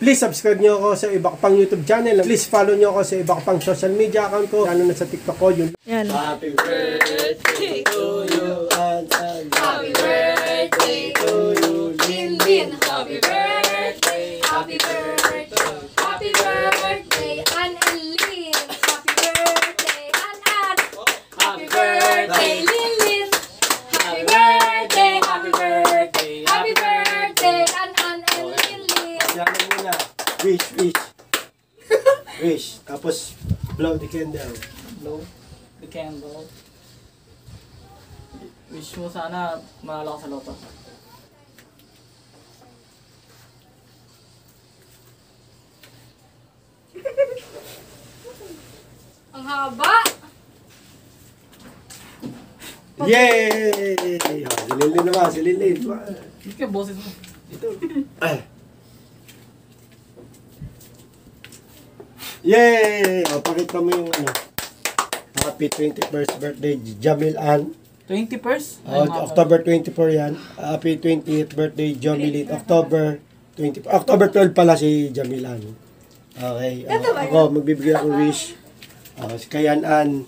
Please subscribe nyo ako sa iba ko pang YouTube channel. Please follow nyo ako sa iba ko pang social media account ko. Lalo na sa TikTok ko. Yun. Yan. Happy birthday to you. Happy birthday to you, Linlin. Happy birthday, happy birthday, happy birthday, Ann and Lin. Happy birthday, Ann. Happy birthday, Linlin. Happy birthday, happy birthday, happy birthday, Ann and Linlin. Yan muna. Wish. Tapos, blow the candle. Blow the candle. Wish mo sana manalo ka sa loto. Ang haba. Yay! Si Lilin naman, si Lilin. Hindi ka boses mo. Ito. Yay! O, pakita mo yung ano. Happy 21st birthday, Jamil Ann. 21st? October 24 yan. Happy 20th birthday, Jamilin. October 24. October 12 pala si Jamil Ann. Okay. Ako, magbibigay ako wish. Si Kayan Ann.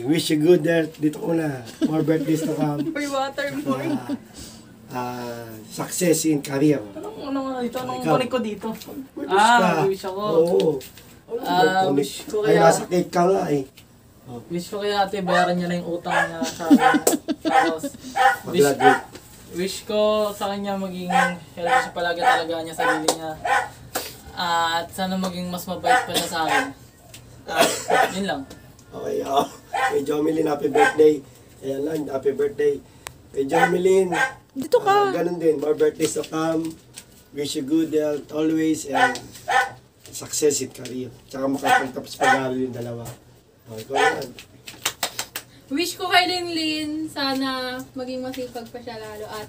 Wish you good health. Dito ko na. More birthdays to come. May water mo. Success in career. Anong Ikaw. kunin ko dito? Wish ka. Wish ako. Oo. Wish ko Ay, kaya, nasa cake ka nga eh. wish ko kaya ate, bayaran niya na yung utang niya sa akin. Tapos, Mag-graduate. wish ko sa kanya maging healthy siya palagi talaga niya sa sarili niya. At sana maging mas mabait pa siya sa akin. Yun lang. Okay, kay Jomelyn, happy birthday. Ayan lang, happy birthday. Kay Jomelyn, Dito ka. ganun din, more birthdays to come. Wish you good health always and success in career. Tsaka makapagtapos pag-aaral yung dalawa. Okay, ko yan. Wish ko kay Linlin, sana maging masipag pa siya lalo at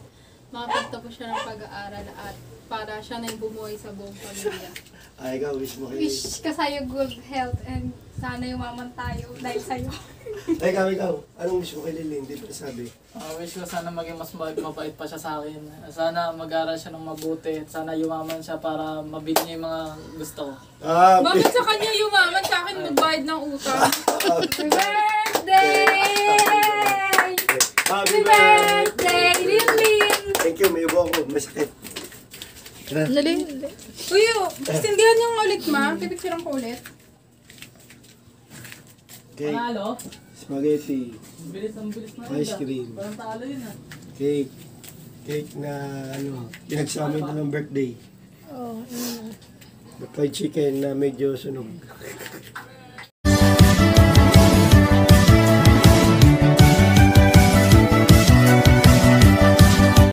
makapagtapos siya ng pag-aaral at para siya na yung bumuhay sa buong pamilya. Ay, ikaw, wish mo kay Wish ka sa'yo good health and sana yumaman tayo dahil sa'yo. Ay, ikaw. Anong wish mo kay Lilin? Hindi pa sabi. Wish ko sana maging mas mabait pa siya sa akin. Sana mag-aral siya ng mabuti. Sana yumaman siya para mabili niya yung mga gusto ko. Bakit sa kanya yumaman, sa akin magbayad ng utang? Happy birthday! Happy Birthday, Linlin! Thank you, may ubo ako. May sakit. Dali. Uy, sindihan niyo nga ulit, ma. Pipicturean ko ulit. Cake, Panalo? spaghetti, Bilis na Ice yun. cream. Parang talo yun ah. cake, cake na ano, pinagsama ito ng birthday. Oh, Fried chicken na medyo sunog.